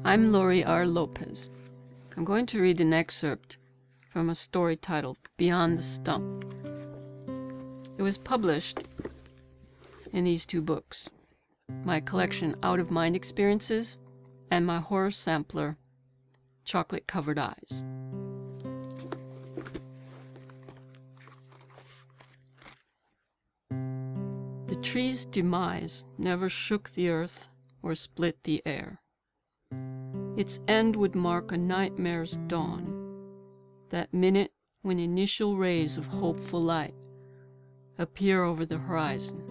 I'm Lori R. Lopez. I'm going to read an excerpt from a story titled Beyond the Stump. It was published in these two books, my collection Out of Mind Experiences and my horror sampler, Chocolate-Covered Eyes. The tree's demise never shook the earth or split the air. Its end would mark a nightmare's dawn, that minute when initial rays of hopeful light appear over the horizon.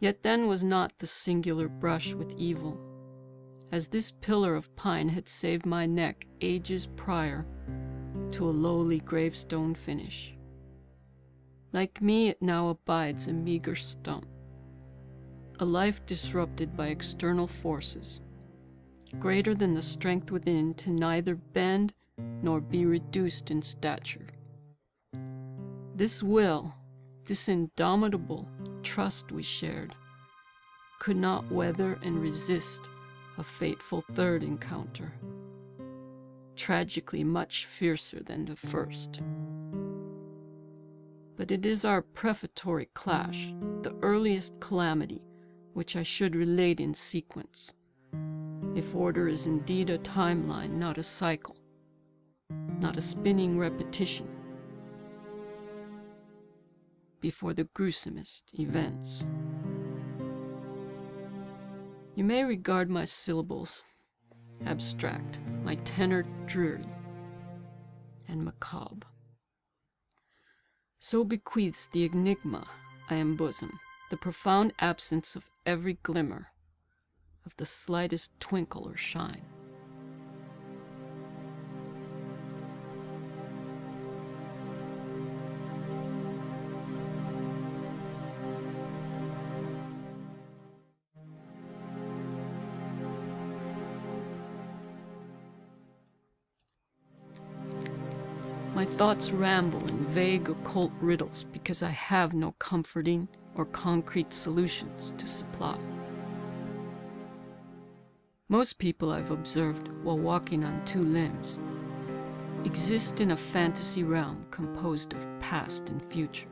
Yet then was not the singular brush with evil, as this pillar of pine had saved my neck ages prior to a lowly gravestone finish. Like me, it now abides a meager stump, a life disrupted by external forces, greater than the strength within to neither bend nor be reduced in stature. This will, this indomitable trust we shared, could not weather and resist a fateful third encounter, tragically much fiercer than the first. But it is our prefatory clash, the earliest calamity, which I should relate in sequence, if order is indeed a timeline, not a cycle, not a spinning repetition, before the gruesomest events. You may regard my syllables abstract, my tenor dreary and macabre. So bequeaths the enigma I embosom, the profound absence of every glimmer, of the slightest twinkle or shine. My thoughts ramble in vague occult riddles because I have no comforting or concrete solutions to supply. Most people I've observed while walking on two limbs exist in a fantasy realm composed of past and future.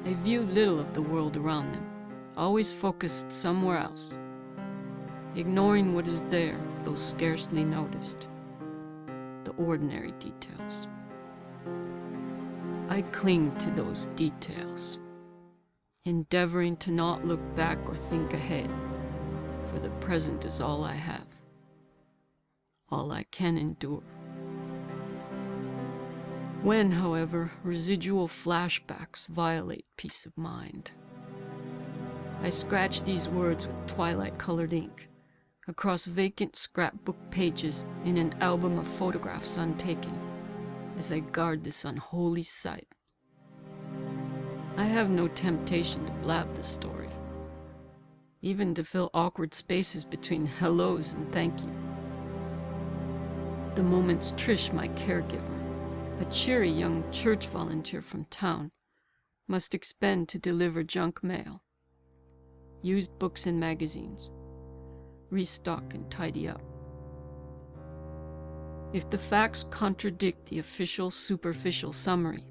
They view little of the world around them, always focused somewhere else, ignoring what is there, though scarcely noticed, the ordinary details. I cling to those details, endeavoring to not look back or think ahead, for the present is all I have, all I can endure. When, however, residual flashbacks violate peace of mind, I scratch these words with twilight-colored ink across vacant scrapbook pages in an album of photographs untaken, as I guard this unholy sight. I have no temptation to blab the story, even to fill awkward spaces between hellos and thank you. The moment's Trish, my caregiver, a cheery young church volunteer from town, must expend to deliver junk mail, used books and magazines, restock and tidy up. If the facts contradict the official superficial summary,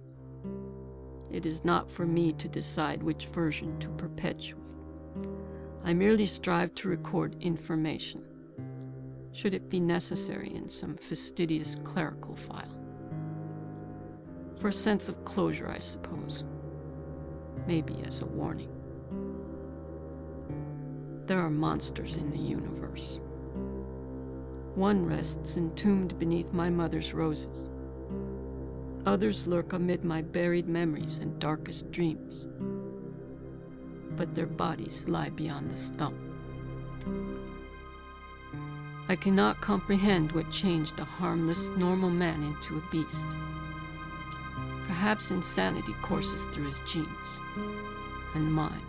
it is not for me to decide which version to perpetuate. I merely strive to record information, should it be necessary in some fastidious clerical file. For a sense of closure, I suppose, maybe as a warning. There are monsters in the universe. One rests entombed beneath my mother's roses. Others lurk amid my buried memories and darkest dreams. But their bodies lie beyond the stump. I cannot comprehend what changed a harmless, normal man into a beast. Perhaps insanity courses through his genes, and mine.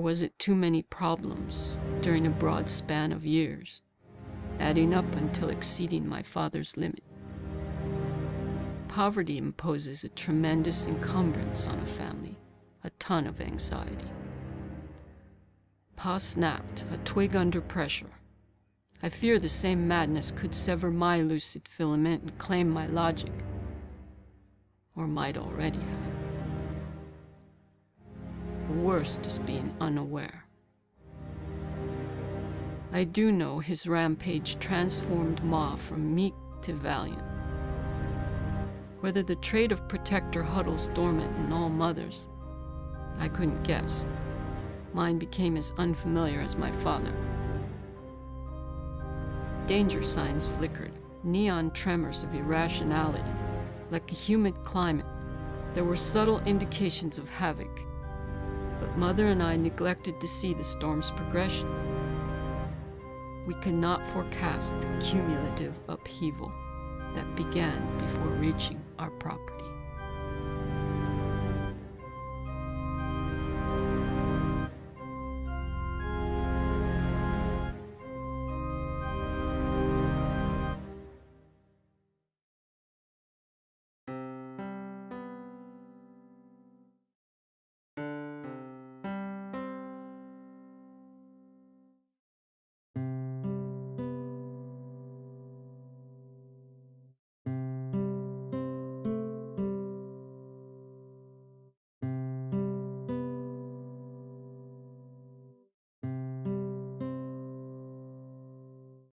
was it too many problems during a broad span of years, adding up until exceeding my father's limit? Poverty imposes a tremendous encumbrance on a family, a ton of anxiety. Pa snapped, a twig under pressure. I fear the same madness could sever my lucid filament and claim my logic, or might already have. The worst is being unaware. I do know his rampage transformed Ma from meek to valiant. Whether the trait of protector huddles dormant in all mothers, I couldn't guess. Mine became as unfamiliar as my father. Danger signs flickered, neon tremors of irrationality. Like a humid climate, there were subtle indications of havoc, but Mother and I neglected to see the storm's progression. We could not forecast the cumulative upheaval that began before reaching our property.